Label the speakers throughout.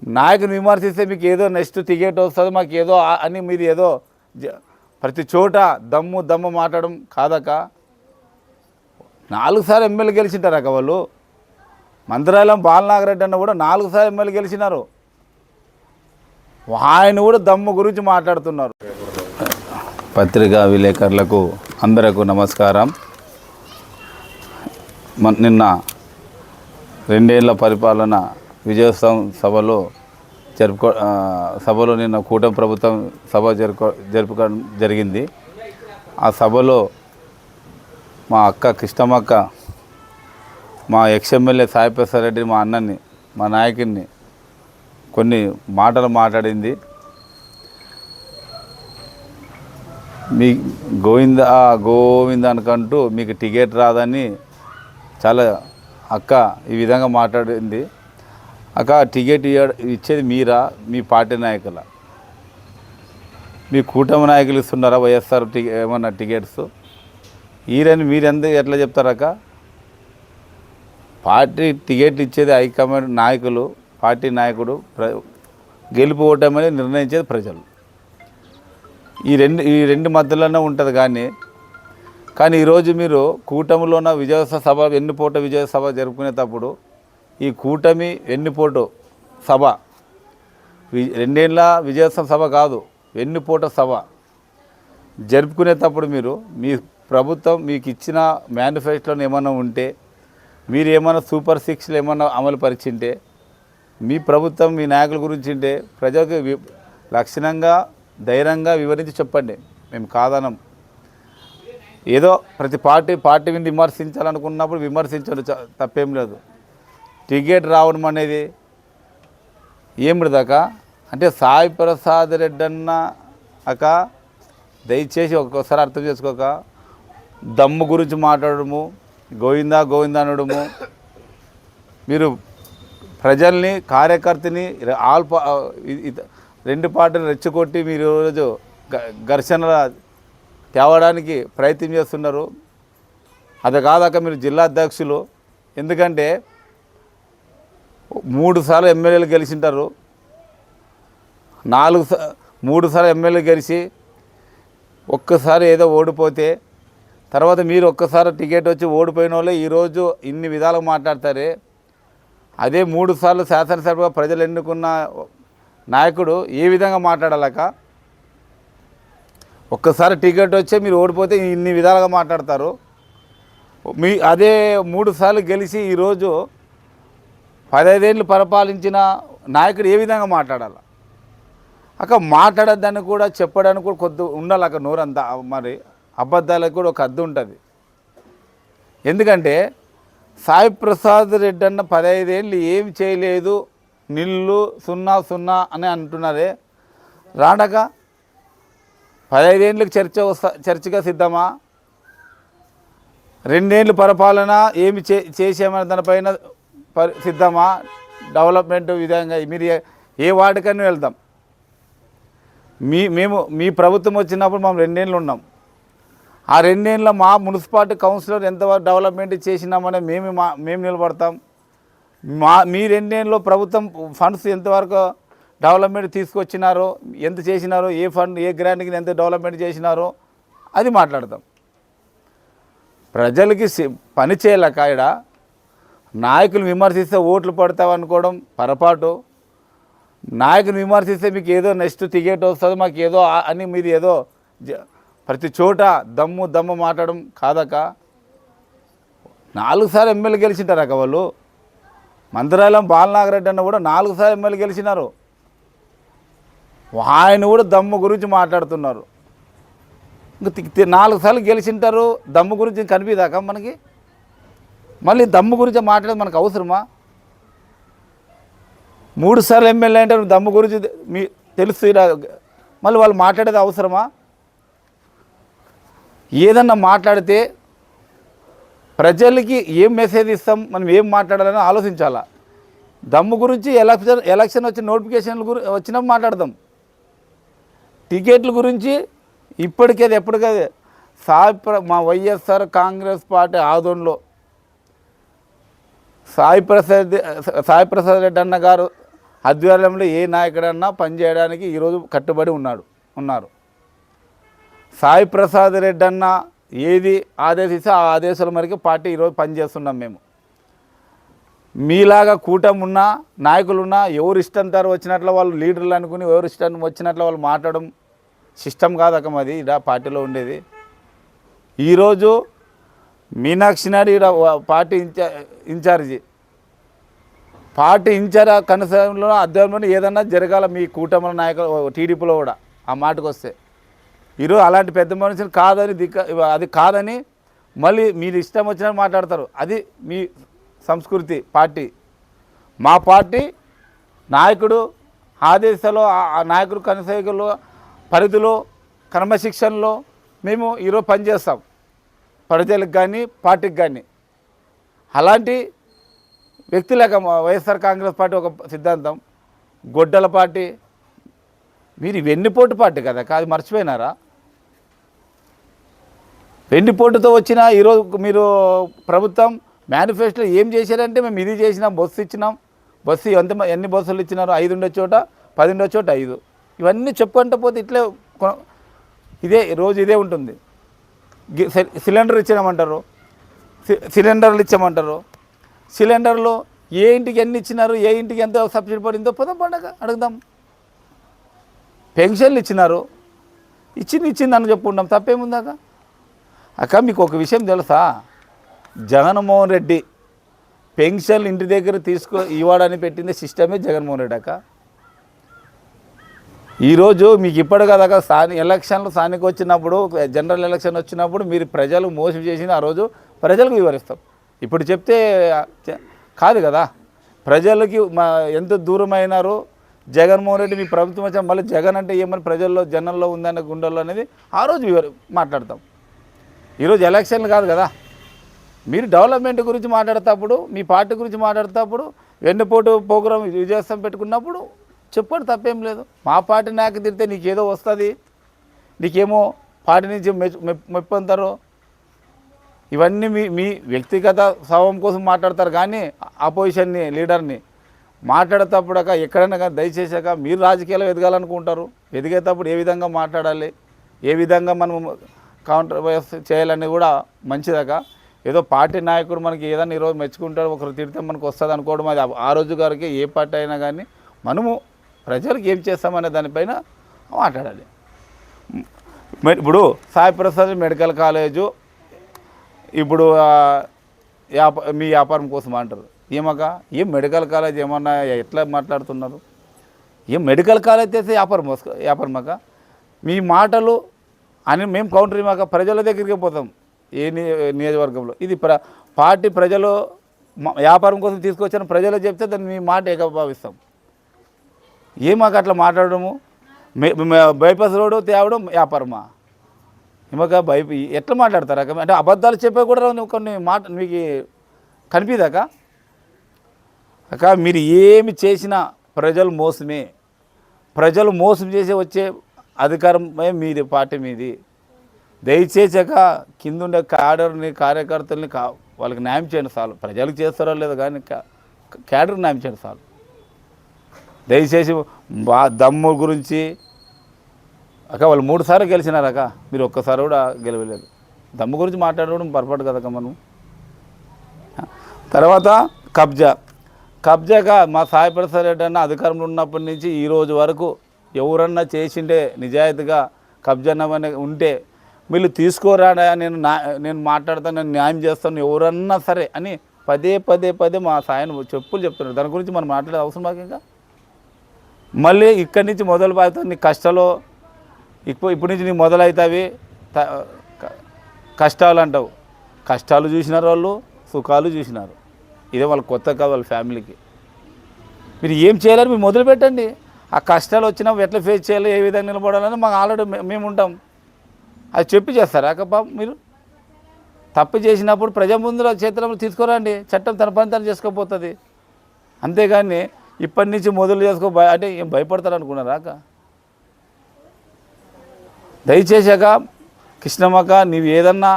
Speaker 1: నాయకుని విమర్శిస్తే మీకు ఏదో నెక్స్ట్ టికెట్ వస్తుంది మాకు ఏదో అని మీరు ఏదో ప్రతి చోట దమ్ము మాట్లాడడం కాదక. 4 సార్లు ఎమ్మెల్యే గెలిచింటారక వాళ్ళు. మంత్రాలయం బాలనాగరెడ్డి అన్న కూడా 4 సార్లు ఎమ్మెల్యే గెలిచినారు. ఆయన కూడా దమ్ము గురించి మాట్లాడుతున్నారు. పత్రికా విలేకరులకు అందరకు నమస్కారం. నిన్న 2 ఏళ్ల పరిపాలన విజయోత్సవం సభలో నిన్న కూటమి ప్రభుత్వం సభ జరుపుకోవడం జరిగింది. ఆ సభలో మా అక్క కృష్ణమ్మక్క, మా ఎమ్మెల్యే సాయి ప్రసాద్ రెడ్డి, మా అన్నని, మా నాయకుడిని కొన్ని మాటలు మాట్లాడింది. మీ గోవింద అనుకుంటూ మీకు టికెట్ రాదని చాలా అక్క ఈ విధంగా మాట్లాడింది. అక్క, టికెట్ ఇచ్చేది మీరా, మీ పార్టీ నాయకుల? మీ కూటమి నాయకులు ఇస్తున్నారా వైఎస్ఆర్ ఏమన్నా టికెట్స్? ఈరని మీరెందుకు ఎట్లా చెప్తారక్క? పార్టీ టికెట్లు ఇచ్చేది హైకమాండ్ నాయకులు, పార్టీ నాయకుడు. గెలుపు ఓటమని నిర్ణయించేది ప్రజలు. ఈ రెండు మధ్యలోనే ఉంటుంది. కానీ ఈరోజు మీరు కూటమిలోన విజయోత్సవ సభ, వెన్నుపోట విజయ సభ జరుపుకునేటప్పుడు ఈ కూటమి వెన్నుపోటు సభ 2 ఏళ్ల విజయోత్సవ సభ కాదు, వెన్నుపోట సభ జరుపుకునేటప్పుడు మీ ప్రభుత్వం మీకు ఇచ్చిన మేనిఫెస్టోలో ఏమైనా ఉంటే, మీరు ఏమైనా సూపర్ 6 ఏమైనా అమలు పరిచింటే, మీ ప్రభుత్వం మీ నాయకుల గురించి ఉంటే ప్రజలకు లక్షణంగా ధైర్యంగా వివరించి చెప్పండి. మేము కాదనం. ఏదో ప్రతి పార్టీ మీద విమర్శించాలనుకున్నప్పుడు విమర్శించడం తప్పేం లేదు. టికెట్ రావడం అనేది ఏమిటిదాకా అంటే సాయి ప్రసాద్ రెడ్డి అన్న అక్క, దయచేసి ఒక్కొక్కసారి అర్థం చేసుకోక, దమ్ము గురించి మాట్లాడము, గోవిందా అనడము, మీరు ప్రజల్ని, కార్యకర్తని రెండు పార్టీలు రెచ్చగొట్టి మీరు ఈరోజు ఘర్షణ తేవడానికి ప్రయత్నం చేస్తున్నారు. అది కాదాక మీరు జిల్లా అధ్యక్షులు. ఎందుకంటే 3 సార్లు ఎమ్మెల్యేలు గెలిచింటారు. 3 సార్లు ఎమ్మెల్యేలు గెలిచి ఒక్కసారి ఏదో ఓడిపోతే తర్వాత మీరు ఒక్కసారి టికెట్ వచ్చి ఓడిపోయిన వాళ్ళే ఈరోజు ఇన్ని విధాలుగా మాట్లాడతారే. అదే 3 సార్లు శాసనసభగా ప్రజలు ఎన్నుకున్న నాయకుడు ఏ విధంగా మాట్లాడాలక? ఒక్కసారి టికెట్ వచ్చే మీరు ఓడిపోతే ఇన్ని విధాలుగా మాట్లాడతారు. అదే 3 సార్లు గెలిచి ఈరోజు 15 ఏళ్ళు పరిపాలించిన నాయకుడు ఏ విధంగా మాట్లాడాలి అక్క? మాట్లాడద్దని కూడా చెప్పడానికి కూడా కొద్ది ఉండాలి అక్క. నోరంతా మరి అబద్ధాలకు కూడా ఒక అద్దు ఉంటుంది. ఎందుకంటే సాయి ప్రసాద్ రెడ్డి అన్న 15 ఏళ్ళు ఏం చేయలేదు, నిల్లు 0 అని అంటున్నారే. రాడక 15 ఏళ్ళకి చర్చగా సిద్ధమా? 2 ఏళ్ళు పరిపాలన ఏమి చేసామని దానిపైన సిద్ధమా? డెవలప్మెంట్ విధంగా మీరు ఏ వార్డుకన్నా వెళ్తాం. మీ ప్రభుత్వం వచ్చినప్పుడు మేము 2 ఏళ్ళు ఉన్నాం. ఆ 2 ఏళ్ళలో మా మున్సిపాలిటీ కౌన్సిలర్ ఎంతవరకు డెవలప్మెంట్ చేసినామని మేము నిలబడతాం. మీ 2 ఏళ్ళలో ప్రభుత్వం ఫండ్స్ ఎంతవరకు డెవలప్మెంట్ తీసుకొచ్చినారో, ఎంత చేసినారో, ఏ ఫండ్ ఏ గ్రాంట్కి ఎంత డెవలప్మెంట్ చేసినారో అది మాట్లాడతాం. ప్రజలకి పని చేయలేక ఇక్కడ నాయకులు విమర్శిస్తే ఓట్లు పడతావు అనుకోవడం పొరపాటు. నాయకుని విమర్శిస్తే మీకు ఏదో నెక్స్ట్ టికెట్ వస్తుంది మాకు ఏదో అని మీరు ఏదో ప్రతి చోట దమ్ము మాట్లాడడం కాదక. 4 సార్లు ఎమ్మెల్యే గెలిచింటారక వాళ్ళు. మంత్రాలయం బాలనాగరెడ్డి అన్న కూడా 4 సార్లు ఎమ్మెల్యే గెలిచినారు. ఆయన కూడా దమ్ము గురించి మాట్లాడుతున్నారు. ఇంకా 4 సార్లు గెలిచింటారు, దమ్ము గురించి కనిపిదాకా మనకి? మళ్ళీ దమ్ము గురించి మాట్లాడేది మనకు అవసరమా? 3 సార్లు ఎమ్మెల్యే అంటే దమ్ము గురించి తెలుసు, మళ్ళీ వాళ్ళు మాట్లాడేది అవసరమా? ఏదన్నా మాట్లాడితే ప్రజలకి ఏం మెసేజ్ ఇస్తాం, మనం ఏం మాట్లాడాలని ఆలోచించాలా. దమ్ము గురించి ఎలక్షన్ వచ్చి నోటిఫికేషన్లు వచ్చినప్పుడు మాట్లాడదాం. టికెట్ల గురించి ఇప్పటికేది ఎప్పటికదే మా వైఎస్ఆర్ కాంగ్రెస్ పార్టీ ఆదోళనలో సాయి ప్రసాద్ రెడ్డి అన్న గారు ఆధ్వర్యంలో ఏ నాయకుడన్నా పనిచేయడానికి ఈరోజు కట్టుబడి ఉన్నారు. సాయి ప్రసాద్ రెడ్డి అన్న ఏది ఆదేశిస్తే ఆ ఆదేశాల మేరకు పార్టీ ఈరోజు పనిచేస్తున్నాం. మేము మీలాగా కూటమి ఉన్నా నాయకులున్నా ఎవరు ఇష్టంతారు వచ్చినట్లు వాళ్ళు లీడర్లు అనుకుని ఎవరు ఇష్టం వచ్చినట్లు వాళ్ళు మాట్లాడడం సిస్టమ్ కాదక్క మాది ఇలా పార్టీలో ఉండేది. ఈరోజు మీనాక్షి నాయుడు ఈడ పార్టీ ఇన్ఛార్జి కనీసంలో అధ్యయనంలో ఏదన్నా జరగాల మీ కూటమి నాయకులు టీడీపీలో కూడా ఆ మాటకు వస్తే ఈరోజు అలాంటి పెద్ద మనుషులు అది కాదని మళ్ళీ మీరు ఇష్టం వచ్చినట్టు మాట్లాడతారు. అది మీ సంస్కృతి పార్టీ. మా పార్టీ నాయకుడు ఆదేశాలు ఆ నాయకుడు కనసాగులో పరిధిలో క్రమశిక్షణలో మేము ఈరోజు పనిచేస్తాం ప్రజలకు కానీ పార్టీకి కానీ. అలాంటి వ్యక్తులేక వైఎస్ఆర్ కాంగ్రెస్ పార్టీ ఒక సిద్ధాంతం, గొడ్డల పార్టీ. మీరు వెన్నుపోటు పార్టీ కదా, కాదు మర్చిపోయినారా? వెన్నుపోటుతో వచ్చిన ఈరోజు మీరు ప్రభుత్వం మేనిఫెస్టోలో ఏం చేశారంటే మేము ఇది చేసినాం, బస్సు ఇచ్చినాం. బస్సు ఎన్ని బస్సులు ఇచ్చినారు? 5 ఉండే చోట 10 ఉండే చోట 5. ఇవన్నీ చెప్పుకుంటూ పోతే ఇట్లే రోజు ఇదే ఉంటుంది. సిలిండర్ ఇచ్చినామంటారు, సిలిండర్లు ఇచ్చామంటారు. సిలిండర్లు ఏ ఇంటికి ఎన్ని ఇచ్చినారు, ఏ ఇంటికి ఎంత సబ్సిడీ పడిందో పోదాం పండగ అడుగుదాం. పెన్షన్లు ఇచ్చినారు, ఇచ్చింది అని చెప్పుకుంటాం, తప్పేముందాక? అక్క మీకు ఒక విషయం తెలుసా? జగన్మోహన్ రెడ్డి పెన్షన్లు ఇంటి దగ్గర ఇవ్వడానికి పెట్టింది సిస్టమే జగన్మోహన్ రెడ్డి. అక్క ఈరోజు మీకు ఇప్పటి కదాక స్థానిక వచ్చినప్పుడు, జనరల్ ఎలక్షన్ వచ్చినప్పుడు మీరు ప్రజలు మోసం చేసిన ఆ రోజు ప్రజలకు వివరిస్తాం. ఇప్పుడు చెప్తే కాదు కదా. ప్రజలకి ఎంత దూరం అయినారో జగన్మోహన్ రెడ్డి మీ ప్రభుత్వం వచ్చా మళ్ళీ జగన్ అంటే ఏమని ప్రజల్లో జనంలో ఉందన్న గుండెల్లో అనేది ఆ రోజు మాట్లాడతాం. ఈరోజు ఎలక్షన్లు కాదు కదా. మీరు డెవలప్మెంట్ గురించి మాట్లాడేటప్పుడు, మీ పార్టీ గురించి మాట్లాడేటప్పుడు వెన్నుపోటు ప్రోగ్రాం విజయోత్సవం పెట్టుకున్నప్పుడు చెప్పండి, తప్పేం లేదు. మా పార్టీ నాయకు తిరిగితే నీకేదో వస్తుంది, నీకేమో పార్టీ నుంచి మెప్పంతారు. ఇవన్నీ మీ వ్యక్తిగత స్వభావం కోసం మాట్లాడతారు. కానీ ఆపోజిషన్ని లీడర్ని మాట్లాడేటప్పుడు ఎక్కడైనా కానీ దయచేసాక మీరు రాజకీయాలు ఎదగాలనుకుంటారు. ఎదిగేటప్పుడు ఏ విధంగా మాట్లాడాలి, ఏ విధంగా మనం కౌంటర్ చేయాలని కూడా మంచిదాకా. ఏదో పార్టీ నాయకుడు మనకి ఏదైనా ఈరోజు మెచ్చుకుంటాడు, ఒకరు తిడితే మనకు వస్తుంది అనుకోవడం అది ఆ రోజు గారికి ఏ పార్టీ అయినా కానీ మనము ప్రజలకు ఏం చేస్తామనే దానిపైన మాట్లాడాలి. ఇప్పుడు సాయి ప్రసాద్ మెడికల్ కాలేజు ఇప్పుడు మీ వ్యాపారం కోసం అంటారు. ఏం మెడికల్ కాలేజ్ ఏమన్నా ఎట్లా మాట్లాడుతున్నారు? ఏం మెడికల్ కాలేజ్ చేస్తే వ్యాపారమాక మీ మాటలు అని మేము కౌంటర్ ఇవ్వక ప్రజల దగ్గరికి పోతాం. ఏ నియోజకవర్గంలో ఇది పార్టీ ప్రజలు వ్యాపారం కోసం తీసుకొచ్చిన ప్రజలు చెప్తే దాన్ని మీ మాట ఏకభావిస్తాం. ఏమాక అట్లా మాట్లాడము? బైపాస్ రోడ్డు తేవడం వ్యాపారమా? ఏమాక ఎట్లా మాట్లాడతారా? అంటే అబద్ధాలు చెప్పే కూడా కొన్ని మాట మీకు కనిపిదాక అక్క. మీరు ఏమి చేసినా ప్రజలు మోసమే. ప్రజలు మోసం చేసి వచ్చే అధికారమే మీది, పార్టీ మీది. దయచేసాక కింద ఉండే క్యాడర్ని కార్యకర్తల్ని వాళ్ళకి న్యాయం చేయండి చాలు. ప్రజలకు చేస్తారో లేదో కానీ క్యాడర్కి న్యాయం చేయండి చాలు. దయచేసి దమ్ము గురించి అక్క వాళ్ళు 3 సార్లు గెలిచినారక్క, మీరు ఒక్కసారి కూడా గెలవలేదు. దమ్ము గురించి మాట్లాడడం పొరపాటు కదక్క. మనం తర్వాత కబ్జాగా మా సాయి ప్రసాద్ రెడ్డి అన్న అధికారంలో ఉన్నప్పటి నుంచి ఈ రోజు వరకు ఎవరన్నా చేసిండే నిజాయితీగా కబ్జానమని ఉంటే వీళ్ళు తీసుకోరాడా, నేను మాట్లాడతాను, నేను న్యాయం చేస్తాను ఎవరన్నా సరే అని పదే మా సాయన చెప్తున్నారు. దాని గురించి మనం మాట్లాడే అవసరం మాకు ఇంకా. మళ్ళీ ఇక్కడి నుంచి మొదలు పెడతావు నీ కష్టాలు, ఇప్పటి నుంచి నీకు మొదలవుతావి కష్టాలు అంటావు. కష్టాలు చూసినారు వాళ్ళు, సుఖాలు చూసినారు. ఇదే వాళ్ళకి కొత్త కాదు వాళ్ళ ఫ్యామిలీకి. మీరు ఏం చేయాలని మీరు మొదలు పెట్టండి. ఆ కష్టాలు వచ్చినప్పుడు ఎట్లా ఫేస్ చేయాలి, ఏ విధంగా నిలబడాలని మాకు ఆల్రెడీ మేము ఉంటాం. అది చెప్పి చేస్తారా అక్క బాబు? మీరు తప్పు చేసినప్పుడు ప్రజా ముందులో చేతుల్లో తీసుకురండి, చట్టం తన పని తను చేసుకోపోతుంది. అంతేగాని ఇప్పటి నుంచి మొదలు అంటే ఏం భయపడతారు అనుకున్నారా అక్క? దయచేసాక కృష్ణమ్మక్క, నీవు ఏదన్నా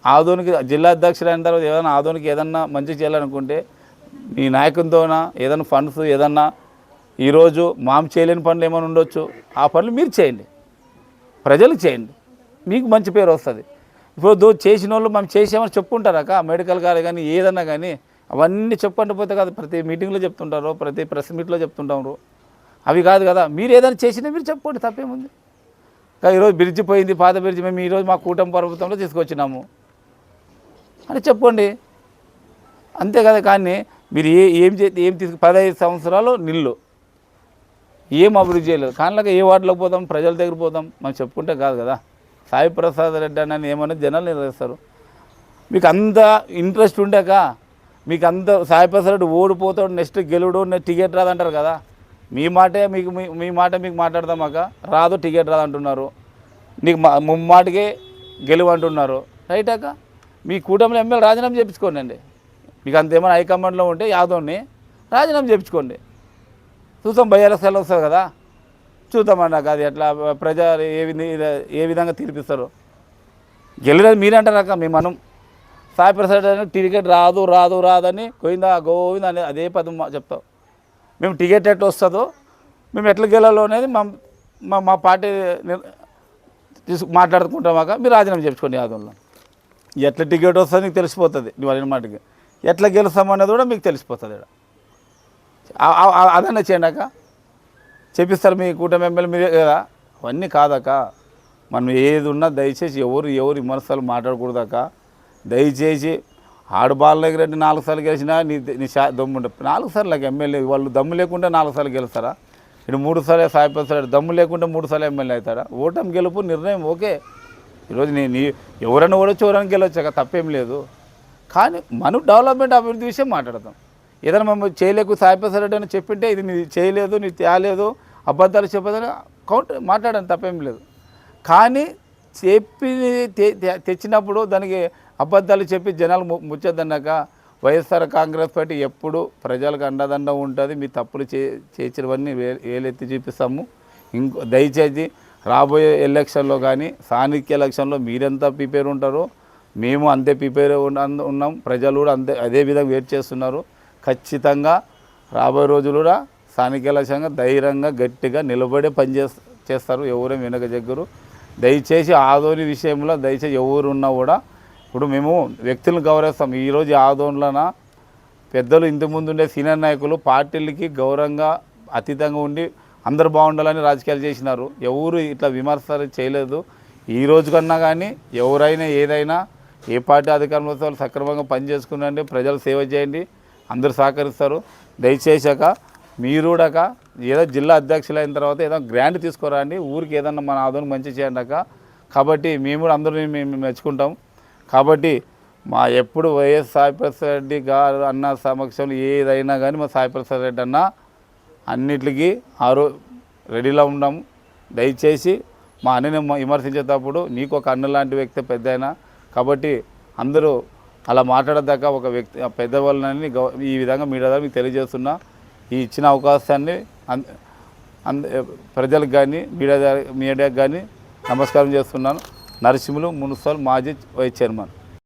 Speaker 1: ఆదోనికి జిల్లా అధ్యక్షుడు అయిన తర్వాత ఏదైనా ఆదోనికి ఏదన్నా మంచి చేయాలనుకుంటే నీ నాయకునితోనా ఏదైనా ఫండ్స్ ఏదన్నా ఈరోజు మాం చేయలేని పనులు ఏమైనా ఉండొచ్చు, ఆ పనులు మీరు చేయండి, ప్రజలు చేయండి, మీకు మంచి పేరు వస్తుంది. ఇప్పుడు చేసిన వాళ్ళు మనం చేసామని చెప్పుకుంటారాక మెడికల్ కాదు కానీ ఏదన్నా కానీ అవన్నీ చెప్పుకుంటూ పోతే కాదు, ప్రతి మీటింగ్లో చెప్తుంటారు, ప్రతి ప్రెస్ మీట్లో చెప్తుంటారు, అవి కాదు కదా. మీరు ఏదైనా చేసినా మీరు చెప్పుకోండి, తప్పేముంది. ఈరోజు బ్రిడ్జి పోయింది, పాత బ్రిడ్జి మేము ఈరోజు మా కూటమి ప్రభుత్వంలో తీసుకొచ్చినాము అని చెప్పుకోండి, అంతే కదా. కానీ మీరు ఏం 15 సంవత్సరాలు నిల్లు ఏం అభివృద్ధి చేయలేదు. కానీ ఏ వార్డులోకి పోతాం, ప్రజల దగ్గర పోతాం, మనం చెప్పుకుంటే కాదు కదా. సాయి ప్రసాద్ రెడ్డి అని ఏమన్నా జనాలు నిర్వహిస్తారు. మీకు అంత ఇంట్రెస్ట్ ఉండక, మీకు అంత సాయి ప్రసాద్ రెడ్డి ఓడిపోతాడు, నెక్స్ట్ గెలుడు, టికెట్ రాదంటారు కదా. మీ మాట మీకు మాట్లాడదామాక రాదు, టికెట్ రాదు అంటున్నారు. నీకు ముమ్మాటికే గెలువు అంటున్నారు. రైటాక మీ కూటమిలో ఎమ్మెల్యే రాజీనామా చేయించుకోండి అండి. మీకు అంతేమైనా హైకమాండ్లో ఉంటే యాదవ్ని రాజీనామా చేయించుకోండి. చూద్దాం, బయ్యాలకు వస్తుంది కదా, చూద్దామన్నాక అది ఎట్లా ప్రజలు ఏ విధంగా తీర్పిస్తారు. గెలిలేదు మీరే అంటారాక. మనం సాయి ప్రసాద్ అని టికెట్ రాదు అని గోవిందా అని అదే పదం చెప్తాం. మేము టికెట్ ఎట్లా వస్తుందో, మేము ఎట్లా గెలాలో అనేది మా పార్టీ మాట్లాడుకుంటామాక మీరు రాజీనామా చేయించుకోండి. యాదవ్లో ఎట్లా టికెట్ వస్తుందో మీకు తెలిసిపోతుంది. నువ్వు అడిగిన మాటకి ఎట్లా గెలుస్తామనేది కూడా మీకు తెలిసిపోతుంది. అదన్నా చేయండాక చెప్పిస్తారు మీ కూటమి ఎమ్మెల్యే మీరే కదా. అవన్నీ కాదాక, మనం ఏది ఉన్నా దయచేసి ఎవరు విమర్శలు మాట్లాడకూడదాక. దయచేసి ఆడబాళ్ళ దగ్గర 4 సార్లు గెలిచినా నీ దమ్ము ఉండే 4 సార్లు ఎమ్మెల్యే. వాళ్ళు దమ్ము లేకుంటే 4 సార్లు గెలుస్తారా? ఇటు 3 సార్లు సాయి ప్రసాద్ దమ్ము లేకుంటే 3 సార్లు ఎమ్మెల్యే అవుతారా? ఓటమి గెలుపు నిర్ణయం ఓకే. ఈరోజు నేను ఎవరైనా ఓడొచ్చు, ఎవరైనా గెలవచ్చాక తప్పేం లేదు. కానీ మనం డెవలప్మెంట్ అభివృద్ధి విషయం మాట్లాడతాం. ఏదైనా మేము చేయలేకు సాయి ప్రసాద్ రెడ్డి అని చెప్పింటే ఇది నీ చేయలేదు, నీ తేలేదు, అబద్ధాలు చెప్పదని మాట్లాడడం తప్పేం లేదు. కానీ చెప్పి తెచ్చినప్పుడు దానికి అబద్ధాలు చెప్పి జనాలు ముచ్చద్దన్నాక వైఎస్ఆర్ కాంగ్రెస్ పార్టీ ఎప్పుడు ప్రజలకు అండదండ ఉంటుంది. మీ తప్పులు చేసినవన్నీ వేలెత్తి చూపిస్తాము. దయచేసి రాబోయే ఎలక్షన్లో కానీ స్థానిక ఎలక్షన్లో మీరెంత ప్రిపేర్ ఉంటారో మేము అంతే ప్రిపేర్ ఉన్నాం. ప్రజలు కూడా అదే విధంగా వెయిట్ చేస్తున్నారు. ఖచ్చితంగా రాబోయే రోజులు కూడా స్థానిక ఎలక్షన్గా ధైర్యంగా గట్టిగా నిలబడే చేస్తారు. ఎవరేం వెనక జగ్గరు. దయచేసి ఆదోని విషయంలో దయచేసి ఎవరు ఉన్నా కూడా ఇప్పుడు మేము వ్యక్తులను గౌరవిస్తాం. ఈరోజు ఆదోన్లన పెద్దలు ఇంతకుముందు ఉండే సీనియర్ నాయకులు పార్టీలకి గౌరవంగా అతీతంగా ఉండి అందరు బాగుండాలని రాజకీయాలు చేసినారు. ఎవరు ఇట్లా విమర్శలు చేయలేదు. ఈ రోజు కన్నా కానీ ఎవరైనా ఏదైనా ఏ పార్టీ అధికారంలో వస్తే వాళ్ళు సక్రమంగా పనిచేసుకునండి, ప్రజలు సేవ చేయండి, అందరూ సహకరిస్తారు. దయచేసాక మీరు కూడా ఏదో జిల్లా అధ్యక్షులు అయిన తర్వాత ఏదో గ్రాంట్ తీసుకురండి, ఊరికి ఏదన్నా మన ఆదోని మంచి చేయండి. కాబట్టి మేము కూడా అందరూ మేము మెచ్చుకుంటాం. కాబట్టి మా ఎప్పుడు వైఎస్ సాయి ప్రసాద్ రెడ్డి గారు అన్న సమక్షంలో ఏదైనా కానీ మా సాయి ప్రసాద్ రెడ్డి అన్న అన్నిటికీ రెడీలో ఉన్నాము. దయచేసి మా అన్నని విమర్శించేటప్పుడు నీకు ఒక అన్న లాంటి వ్యక్తి పెద్ద అయినా కాబట్టి అందరూ అలా మాట్లాడదాకా ఒక వ్యక్తి పెద్దవాళ్ళని ఈ విధంగా మీడియా ద్వారా మీకు తెలియజేస్తున్నా. ఈ ఇచ్చిన అవకాశాన్ని ప్రజలకు కానీ మీడియాకు కానీ నమస్కారం చేస్తున్నాను. నరసింహులు మున్సిపల్ మాజీ వైస్ చైర్మన్.